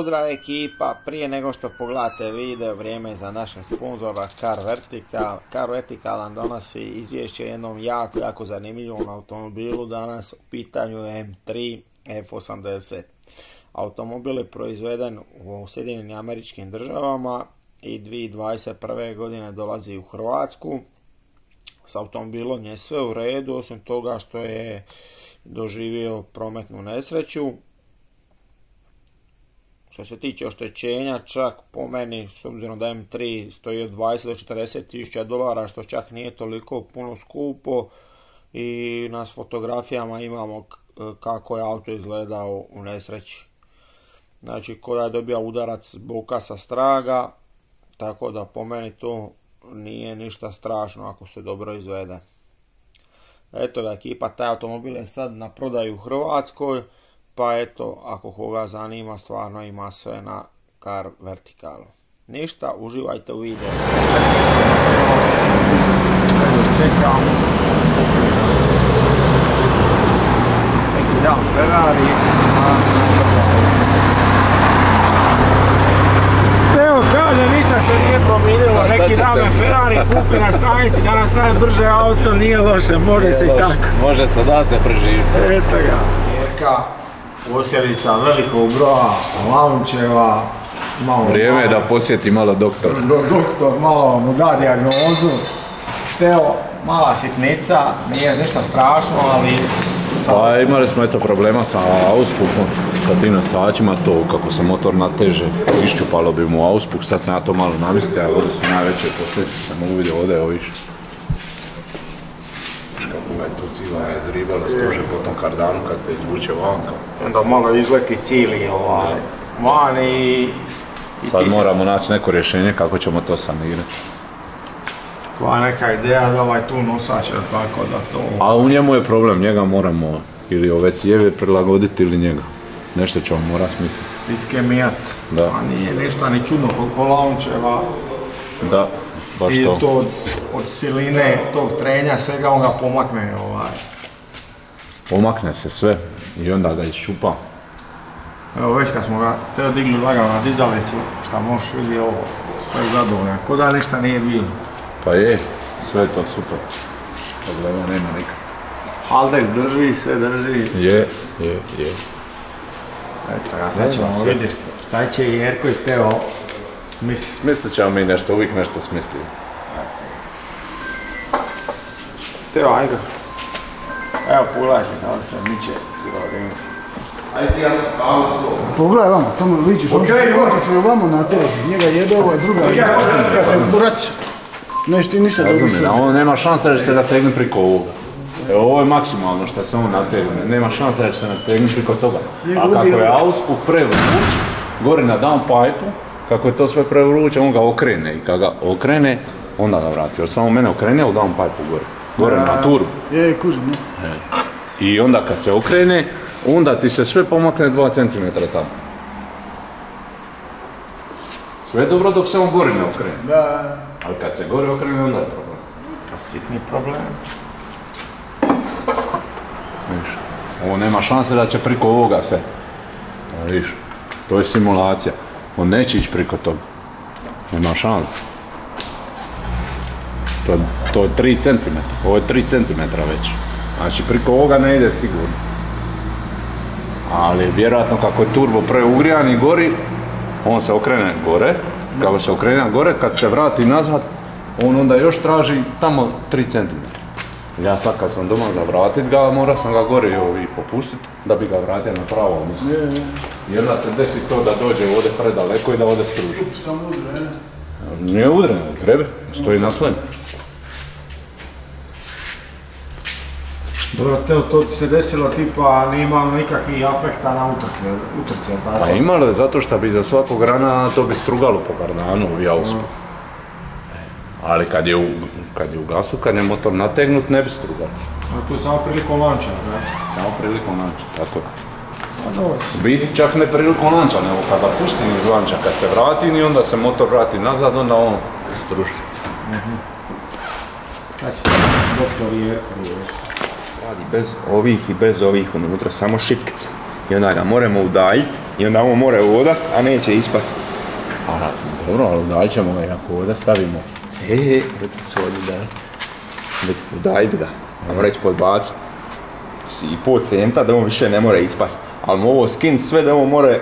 Pozdrav ekipa, prije nego što pogledate video, vrijeme je za našeg sponzora Car Vertical nam donosi izvješće jednom jako zanimljivom automobilu. Danas u pitanju je M3 F80. Automobil je proizveden u Sjedinjenim Američkim Državama i 2021. godine dolazi u Hrvatsku. S automobilom je sve u redu, osim toga što je doživio prometnu nesreću. Što se tiče oštećenja, čak po meni, s obzirom da M3 stoji od 20 do 40 tisuća dolara, što čak nije toliko puno skupo, i na fotografijama imamo kako je auto izgledao u nesreći. Znači, koja je dobio udarac boka sa straga, tako da po meni to nije ništa strašno ako se dobro izvede. Eto ga ekipa, taj automobil je sad na prodaju u Hrvatskoj, pa eto, ako koga zanima, stvarno ima sve na Car Verticalu. Ništa, uživajte u videu. Čekam neki dan Ferrari, evo kaže, ništa se nije promijenilo, neki dan me Ferrari kupi na stanici, da nas staje brže auto, nije loše, može se i tako. Može se da se preživiti. Eto ga. Jerka, posljedica velikog broja launcheva. Vrijeme je da posjeti malo doktora. Doktor malo mu da dijagnozu. Teo, mala sitnica, nije ništa strašno, ali... Pa imali smo eto problema sa auspukom, sa tim nosačima, to kako se motor nateže, iščupalo bi mu auspuk, sad sam ja to malo navistio, ali ovdje su najveće posljedice, sam mogu vidio ovdje, evo viš. Kako ga je to cijela izribala, stože po tom kardanu kad se izvuče vanka. Onda malo izleti cijeli van i... Sad moramo naći neko rješenje kako ćemo to sanirati. Tvoja neka ideja da ovaj tu nosač, tako da to... A u njemu je problem, njega moramo ili ove cijeve prilagoditi ili njega. Nešto ćemo morati smisliti. Iskemijat. Da. A nije ništa ni čudno koliko launcheva. Da, baš to. I to od siline tog trenja svega on ga pomakne Pomakne se sve i onda ga iščupa. Evo već kad smo ga teo digli lagano na dizalicu, šta možeš vidjeti ovo, sve zadovoljno, ko da ništa nije bilo. Pa je, sve je to super. Problema nema nikad. Haldex drži, sve drži. Je. Eto ga, sad ćemo vidjeti šta će Jerko i Teo smisliti. Smislit ćemo mi nešto, uvijek nešto smislimo. Teo, ajde. Evo, pogledajte kako se miče sirovinu. Ajde ti ja sam pravo svoj. Pogledaj vamo, tamo vidiš, on se vamo nateži, njega jede ovaj druga, kad se burač, ništa dobro se. On nema šanse da će se nategne priko ovoga. Evo, ovo je maksimalno što se on nategne, nema šanse da će se nategne priko toga. A kako je auspuk prevruć, gori na downpipe-u, kako je to sve prevruće, on ga okrene i kad ga okrene, onda ga vrati. Jer samo mene okrene u downpipe-u gore na turbu. Je, kužim, ne. I onda kad se okrene, onda ti se sve pomakne 2 cm tamo. Sve je dobro dok se on gori ne okrene. Da. Ali kad se gori okrene, onda je problem. To je sitni problem. Viš, ovo nema šanse da će priko ovoga se. Viš, to je simulacija. On neće ići priko toga. Nema šanse. To je 3 cm. Ovo je 3 cm već. Znači priko ovoga ne ide sigurno. Ali vjerojatno kako je turbo preugrijan i gori, on se okrene gore. Kako se okrene gore, kad se vrati nazad, on onda još traži tamo 3 cm. Ja sad kad sam doma za vratit ga, mora sam ga gore i popustiti da bi ga vratio na pravo mjesto. I onda se desi to da dođe ovdje predaleko i da ovdje struži. Samo udre, ne? Nije udreno, grebe, stoji na slem. Dobro, Teo, to ti se desilo tipa, nije imalo nikakvih afekta na utrci, tako? Pa imalo je zato što bi za svakog rana to bi strugalo po kardanu i auspuk. Ali kad je u gasu, kad je motor nategnut, ne bi strugalo. A tu je samo prilikom lanča, znači? Samo prilikom lanča, tako je. Pa dobro. Biti čak ne prilikom lanča, nego kada pustim iz lanča, kad se vratim i onda se motor vrati nazad, onda on struži. Sad će doktor Jerko još. Radi bez ovih i bez ovih unutra, samo šipkice. I onda ga moramo udaljiti i onda on mora vodat, a neće ispast. Dobro, ali udajit ćemo ga i ako ovdje stavimo. Udajit ga, ajmo reći podbaciti i pol centa da on više ne mora ispast. Ali mu ovo skinut sve da on mora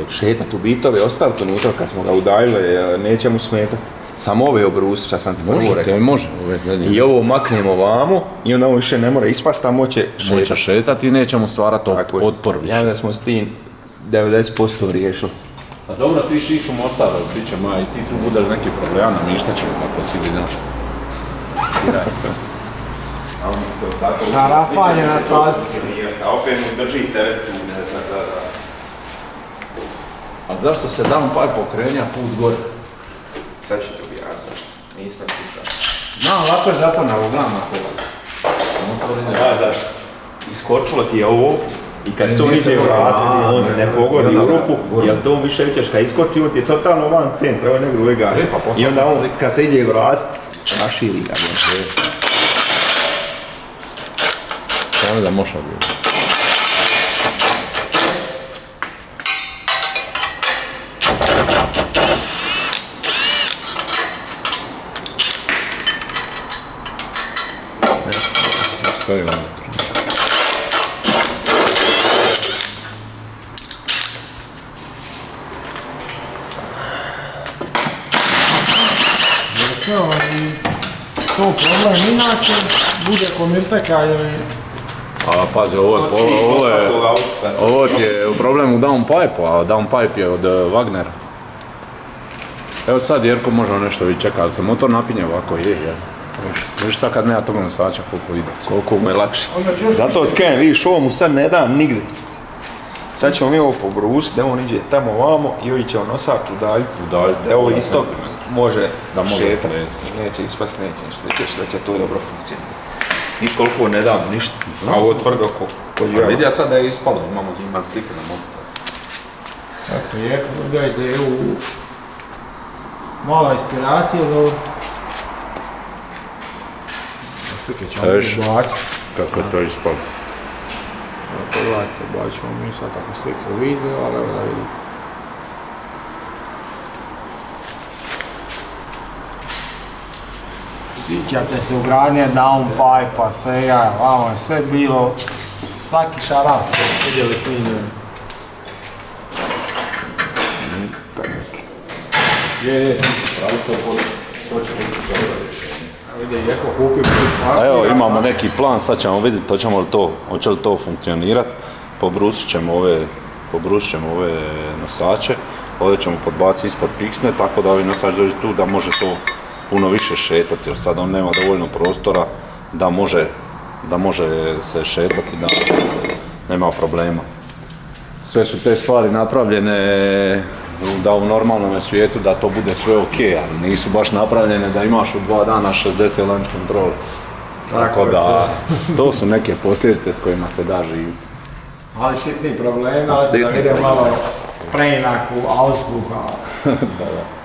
šetat u bitove, ostaviti unutra kad smo ga udajili, neće mu smetat. Samo ove obrusit, šta sam ti prvo rekao. Može, ove zadnje. I ovo maknemo vamo i onda on više ne mora ispast, a moće šetat. Moće šetat i nećemo stvarati otpor više. Ja da smo s tim 90% riješili. Pa dobro, ti šišu Mostar, bit će i ti tu bude neki problema, namištat ćemo kako cijeli dan. Skiraj se. Šarafanje na stazi. A opet mu drži teret tu, ne znam da. A zašto se downpipe okrenja put gore? Sad ću ti objasniti, nismo slušali. Lako je zato na uglavnom kola. Znaš zašto? Iskočilo ti je ovo i kad se on ide vratiti, on ne pogodi u rupu, jer to više ćeš kad iskoči, on ti je totalno van centra, ovo je nego uvijek gari. I onda on, kad se ide vratiti, raširi ga. Samo da moša biti. Stavimo unutra. To problem inače bude komiteka ili... A pazi, ovo ti je problem u downpipe-u, a downpipe je od Wagnera. Evo sad Jerko možemo nešto vi čeka, ali se motor napinje ovako, je. Viš sad kad nema toga nosača koliko ide. Koliko mu je lakše. Zato od kajem, vidiš, ovo mu sad ne dam nigdje. Sad ćemo mi ovo pobrusiti, da on iđe tamo ovamo i ovi će on nosač udaljiti. Da ovo isto može šetati. Neće ispast, neće da će to dobro funkcionirati. Ni koliko ne dam ništa, a ovo tvrdo ko ljeva. Vidi ja sad da je ispalo, imam slike na mogu. Eto, Jerko dobija ideju, mala inspiracija za ovo. Slike ćemo baciti. Kako je to ispalo? Pogledajte, bacimo mi sad tako slike u video, ali evo da vidim. Sjećate se ugradnje downpipe-a, svega, vamo je sve bilo, svaki šaran ste vidjeli snimljeni. Je, pravi to će biti dobro rješenje. Vidi, Jerko kupio plus partija. Evo imamo neki plan, sad ćemo vidjeti hoće li to funkcionirati. Pobrusit ćemo ove nosače, ovdje ćemo podbaciti ispod piksne, tako da ovi nosač dođe tu da može to puno više šetati, jer sad on nema dovoljno prostora da može se šetati, da nema problema. Sve su te stvari napravljene da u normalnom svijetu da to bude sve ok, ali nisu baš napravljene da imaš u 2 dana 60 launch control. Tako da, to su neke posljedice s kojima se da živjeti. Ali sitni problemi, ali da vidim malo preinaku auspuha.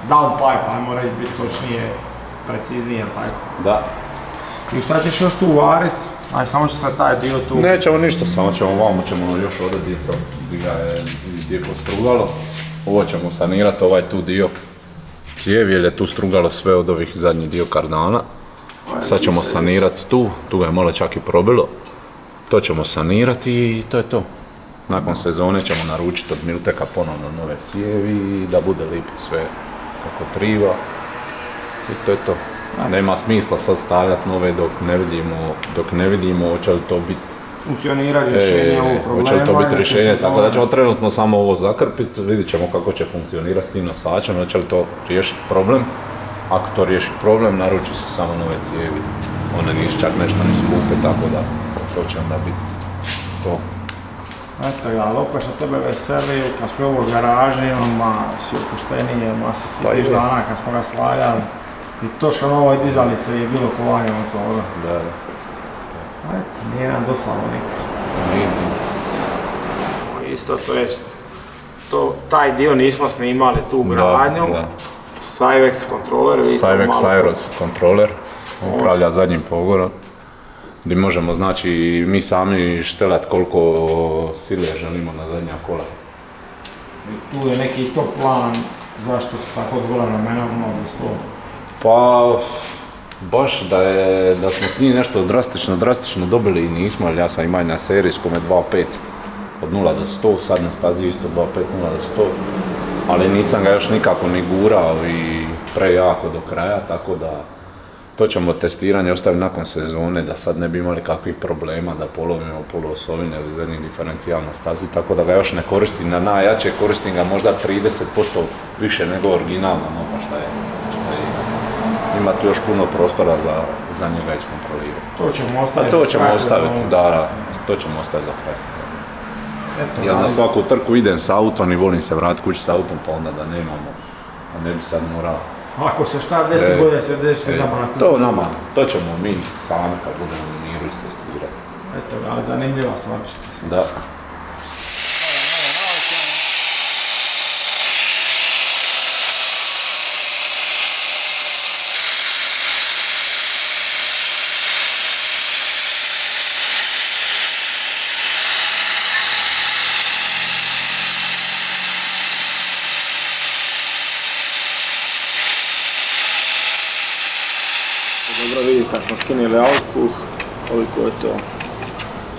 Downpipe, ajmo reći biti točnije, preciznije, tako. Da. I šta ćeš još tu uvarit? Aj, samo će se taj dio tu... Nećemo ništa, samo ćemo još ovdje gdje je postrugalo. Ovo ćemo sanirati, ovaj tu dio cijevi, jer je tu strugalo sve od ovih zadnjih dio kardana. Sad ćemo sanirati tu ga je malo čak i probilo. To ćemo sanirati i to je to. Nakon sezone ćemo naručiti od Milteka ponovno nove cijevi i da bude lipo sve kako triba. I to je to. Nema smisla sad stavljati nove dok ne vidimo hoće li to biti funkcionira rješenje ovog problema. Hoće li to biti rješenje, tako da ćemo trenutno samo ovo zakrpiti, vidit ćemo kako će funkcionirati s tim nosačem, hoće li to riješiti problem. Ako to riješi problem, naruči se samo nove cijevi. One nisu čak nešto ni skupe, tako da to će onda biti to. Eto ja, Lopa, što tebe veseli, kad su ovo garaži, ma si opuštenije, ma si tiš dana kad smo ga slavljali. I to što na ovoj dizalici je bilo kovanje motora. Da. Eto, nije nam doslalo nikad. Isto, to jest, taj dio nismo snimali tu gradnju. Cyvex kontroler, Cyvex Aeros kontroler, upravlja zadnjim pogonom. Gdje možemo, znači, mi sami štelat koliko sile želimo na zadnja kola. Tu je neki isto plan zašto su tako dobra vremena u mladosti. Pa, baš da smo s njih nešto drastično dobili i nismo, jer ja sam imao na serijskome 2.5 od 0 do 100, sad na stazi isto 2.5, 0 do 100, ali nisam ga još nikako ni gurao i prejako do kraja, tako da to ćemo testiranje ostaviti nakon sezone, da sad ne bi imali kakvih problema, da polovimo poluosovine ili zadnjih diferencijal na stazi, tako da ga još ne koristim na najjače, koristim ga možda 30% više nego originalno, no pa šta je. Ima tu još puno prostora za njega iskontrolirati. To ćemo ostaviti. To ćemo ostaviti, da, to ćemo ostaviti za kraj sezone. Ja na svaku trku idem s autom i volim se vratiti kući s autom, pa onda da nemamo, a ne bi sad morao. Ako se šta desi, bude se desi nama na kuću. To nama, to ćemo mi sami kad budemo u miru istestirati. Eto, ali zanimljiva stvarčica. Da. Dobro vidi kad smo skinuli auspuh, koliko je to.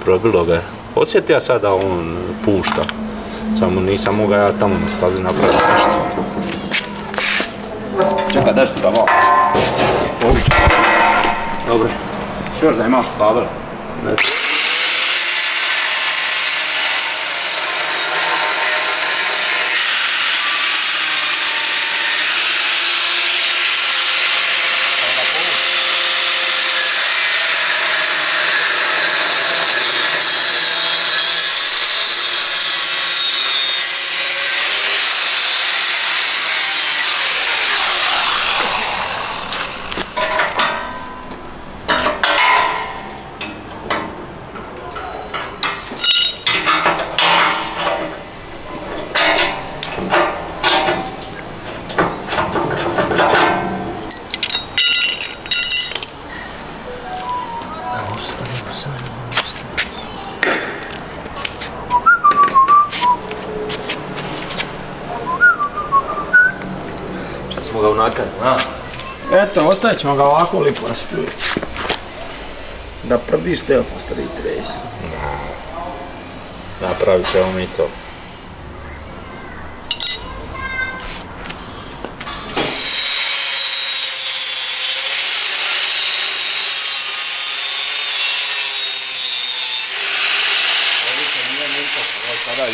Probilo ga je. Osjetio sad da on pušta. Samo nisam mogao ja tamo na stazi napraviti nešto. Čekaj, daš ti ga malo. Dobro. Još da imaš kabel. Eto, ostavit ćemo ga ovako lipo da se čuje. Da prdiš te postari trace. Napravit ćemo mi to.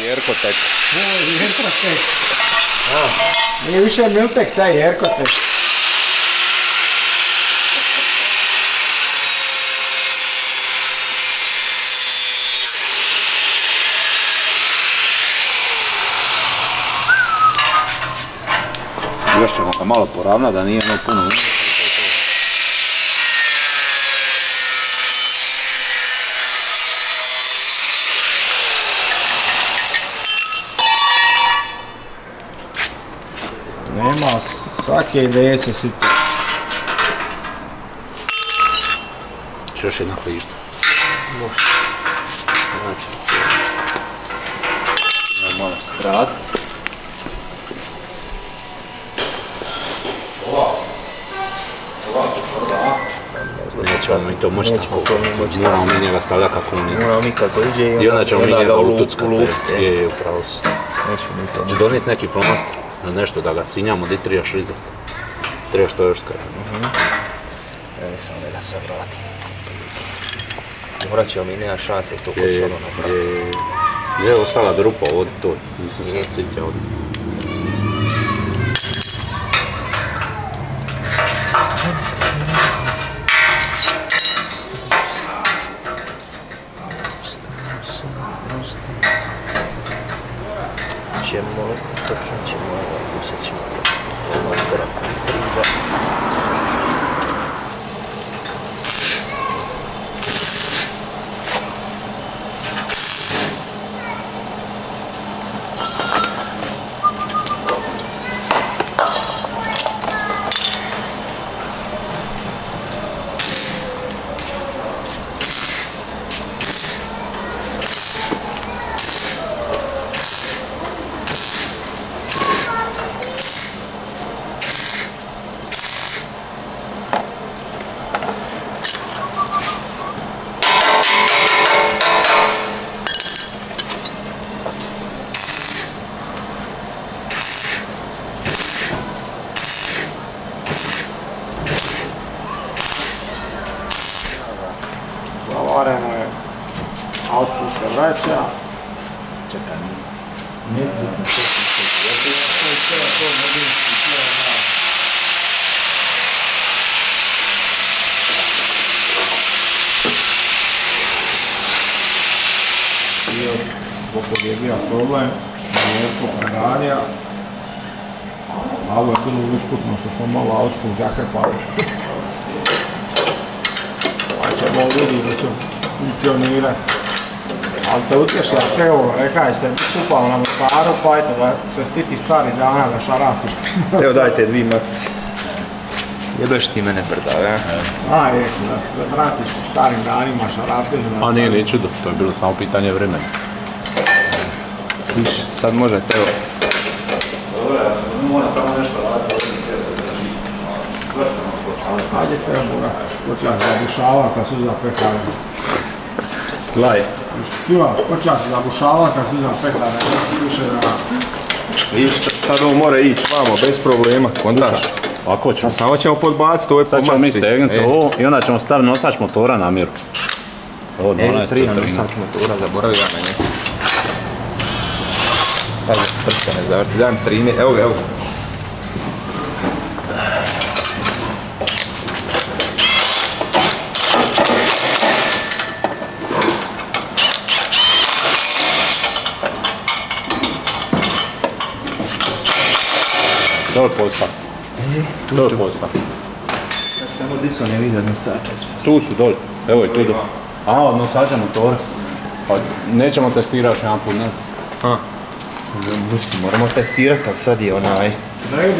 Jerko tek. Jerko tek. Nije više Miltek, sad je Jerko tek. Još ćemo ga malo poravnati da nije ono puno. Nema, svake ideje se siti. Će još jedna klišta. Može. Malo skratiti. Nećemo mi to moći tako. Moramo mi njega stavljati kako on ide. Moramo mi kako iđe i onda ćemo mi njega utuckati. Je, upravo si. Nećemo mi to. Će donijeti neki flomaster. Nešto da ga sinjamo, di trebaš rizati. Trebaš to još skratiti. Samo da se vratim. Morat ćemo mi, nema šanse to kod što ono napraviti. Je ostala drupa ovdje to, nisam se sitio ovdje. Točno ćemo, uzet ćemo flomastera priva. tu se vraća. Čekaj, Nije bitno što Zbog je bio problem što je Jerko pregadio, a ovo je bilo usputno što smo malo ausput zakrpali. Pa ćemo vidjeti da će funkcionirati. Ali te utješi, a evo, rekaj se, skupao na Mostaru, pa eto da se siti stari dana da šarafiš. Evo dajte 2 matice. Jebeš ti mene brda, ja? A, je, da se vratiš starim danima šarafinu. A nije ni čudo, to je bilo samo pitanje vremena. Sad možete, evo. Dobro, ja sam moram samo nešto raditi. Hađete, burak, počeo se zabušavati kad su zapekali. Glaj. Čuva, počeo se zabušavati kad su zapekali. Više da... Sad ovo mora ići vamo, bez problema, kontaš. Ako ćemo. Samo ćemo podbaciti ove Sad ćemo mi stegnuti ovo i onda ćemo staviti nosač motora na miru. Ovo 12 3 nosač motora, zaboravio ja na njega. Pazi, prsta ne zavrti, dam 13, evo ga, evo ga. To je posao. To je posao. Samo diso ne vidio nosača. Tu su dolje, evo i tu dolje. A, od nosača motora. Pa nećemo testirati još jedan put, ne znam. Moramo testirati, ali sad je onaj...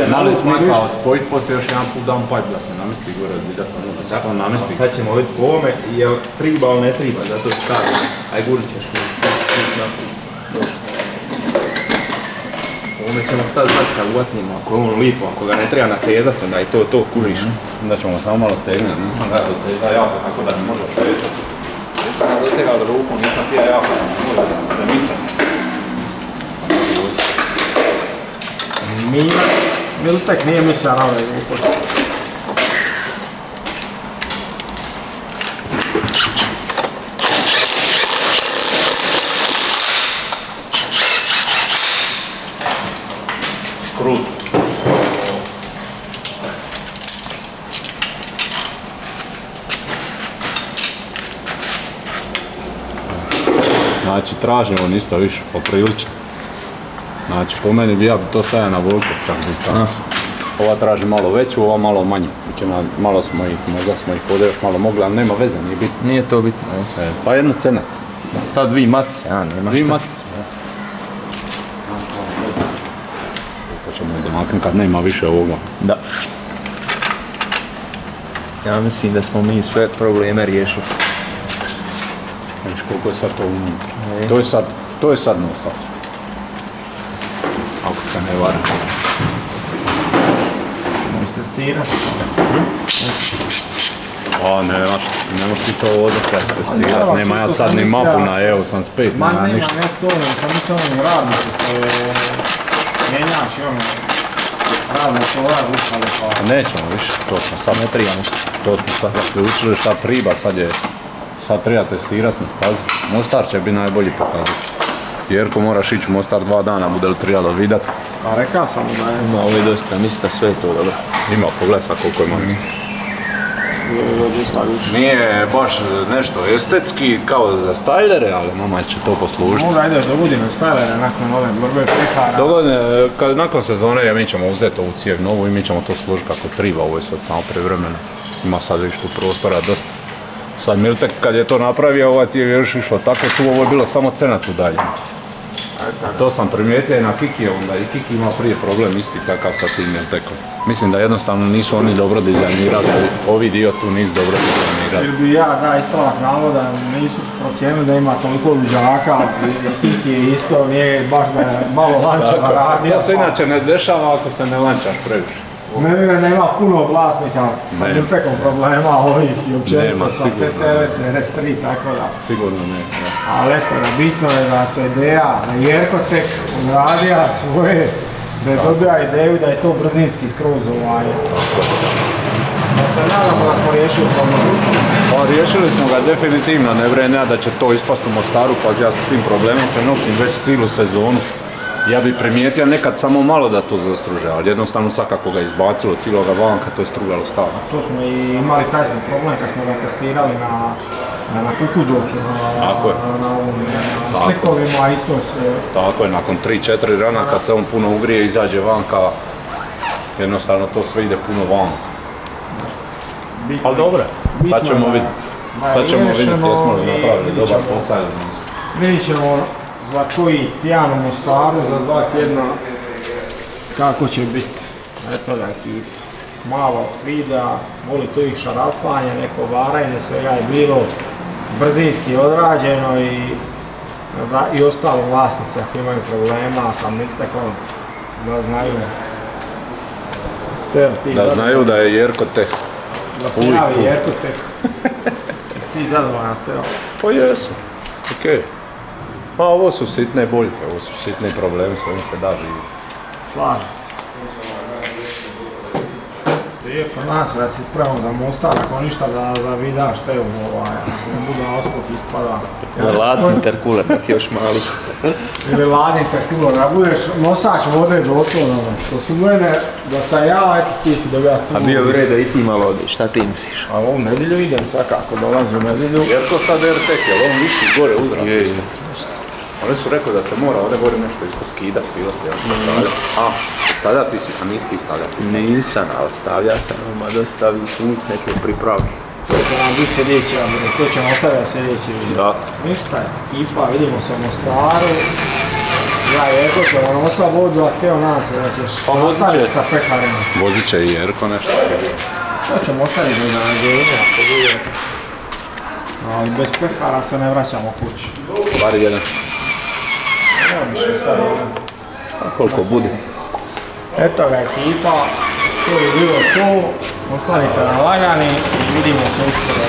Nali smisla spojiti poslije još jedan put dam pipe da se namesti gore od vidjata ono, da se to namesti. Sad ćemo vidjeti po ovome, jel triba ili ne triba, zato što stavim. Aj gulit ćeš mi. Ovome ćemo sad znati kad uvatimo, ako je on lipo, ako ga ne treba natezati, onda i to kužiš. Onda ćemo samo malo stegnuti, nisam ga dotezao jako tako da ne može otezati. Nisam ga dotegao do ruku, nisam tija jako da ne može se micati. Miltek nije mislio na ove gluposti. Škrut. Znači tražimo isto više, poprilično. Znači po meni bi ja to stavio na volko čak distancu. Ova traži malo veću, ova malo manju. Malo smo ih, možda smo ih ovdje još malo mogli, ali nema veze, nije bitno. Nije to bitno, jes. Pa jedno cenat. Stav 2 matice, a nema šta. 2 matice, ja. Pa ćemo je domaknuti kad nema više ovoga. Da. Ja mislim da smo mi sve probleme riješili. Viš koliko je sad to unutra. To je sad nosač. Ako se ne varam. Ćemo istestirati. A ne možeš ti to ovdje sad testirati. Nema ja sad ni mapu na EU85, nema ništa. Ma ne to, sam mislio ono radnici ste mjenjači ono. Radnici ova rušali pa... Nećemo više, to smo sad ne treba ništa. To smo sad zaključili šta treba, sad treba testirati na stazi. Mostar će biti najbolji pokazati. Jerko moraš ići u Mostar 2 dana, bude li trebalo vidat? Pa rekao sam da je... Ima ovdje dosta mista, sve je to dobro. Ima, pogledaj sad koliko ima mista. Nije baš nešto estetski kao za stajlere, ali mama će to poslužiti. Možda ideš do godine stajlere nakon ove borbe pekara. Dogodine, nakon sezone mi ćemo uzeti ovu cijev novu i mi ćemo to služiti kako triba, ovo je sad samo privremeno. Ima sad više tu prostora dosta. Sad Miltek kad je to napravio, ova cijev je još išla tako, tu ovo je bilo samo cenat udaljeno. To sam primijetio i na Kiki, onda i Kiki ima prije problem isti takav sa tim Miltekom. Mislim da jednostavno nisu oni dobro dizajnirali, ovi dio tu nisu dobro dizajnirali. Jer bi ja da ispravak navoda, nisu procijenili da ima toliko luđaka, i Kiki je isto, nije baš da je malo lančava radio. To se inače ne dešava ako se ne lančaš previše. Nema puno vlasnika sa Miltekom problema ovih i općenito sa TTS, RS3, tako da. Sigurno ne. Ali eto, bitno je da se ideja na Jerkotek odradija svoje, da je dobija ideju da je to brzinski skroz se nadamo da smo riješili problem. Pa riješili smo ga definitivno, ne vjerujem da će to ispast u Mostaru, pa ja s tim problemom se nosim već cijelu sezonu. Ja bih primijetio nekad samo malo da to zastruže, ali jednostavno svakako ga izbacilo cijeloga vanka, to je strugalo stavno. To smo i imali taj smo problem kad smo ga testirali na Kukuzovcu, na slikovima, isto se... Tako je, nakon 3-4 rana kad se on puno ugrije, izađe vanka, jednostavno to sve ide puno van. Ali dobro, sad ćemo vidjeti. Sad ćemo vidjeti jesmo li napravili dobar posao. Vidjet ćemo za koji tjedan u Mostaru, za 2 tjedna, kako će biti. Eto ga ekipa. Malo videa, voli tu ih šarafanje, neko varanje, svega je bilo brzinski odrađeno i ostalo vlasnice ako imaju problema sa Miltekom, da znaju. Da znaju da je Jerko Teh. Da se javi Jerko Teh. Jesi ti zadovoljan, Teo? Pa jesu, okej. Pa ovo su sitne boljke, ovo su sitne problemi, s ovim se da živjeti. Slažem se. Lijepo nas da si spremno za Mostar, ako ništa da zavidaš Teo, ako ne bude ospoh ispada. Ladni interkuler, neki još mali. Ili ladni interkuler, da budeš nosač vode doslovno. To su mene, da sam ja, eto ti si dobija tu. A bio je red da i ti malo odiš, šta ti misliš? A ovu nedjelju idem svakako, dolazi u nedjelju. Jerko sad RTK, jel on viši gore uzrak? Je. Oni su rekli da se mora ovdje gore nešto isto skidati, bilo ste jako stavlja. A, stavlja ti si, a nisi ti stavlja si. Nisam, ali stavlja sam, ma dostavi su neke pripravke. To će nam biti sljedeći, to ćemo ostavljati sljedeći video. Da. Ništa, ekipa, vidimo se u Mostaru. Ja i Jerko ćemo nosati vodu, a Teo nadam se da ćeš nastaviti sa pekarima. Vozit će i Jerko nešto. To ćemo ostaviti na iznenađenje, ako bude. Ali bez pekara se ne vraćamo kući. Bar jedan. Evo više sad jedan. A koliko bude? Eto ga ekipa, to je bilo to. Ostanite na lagani i vidimo se uskoro.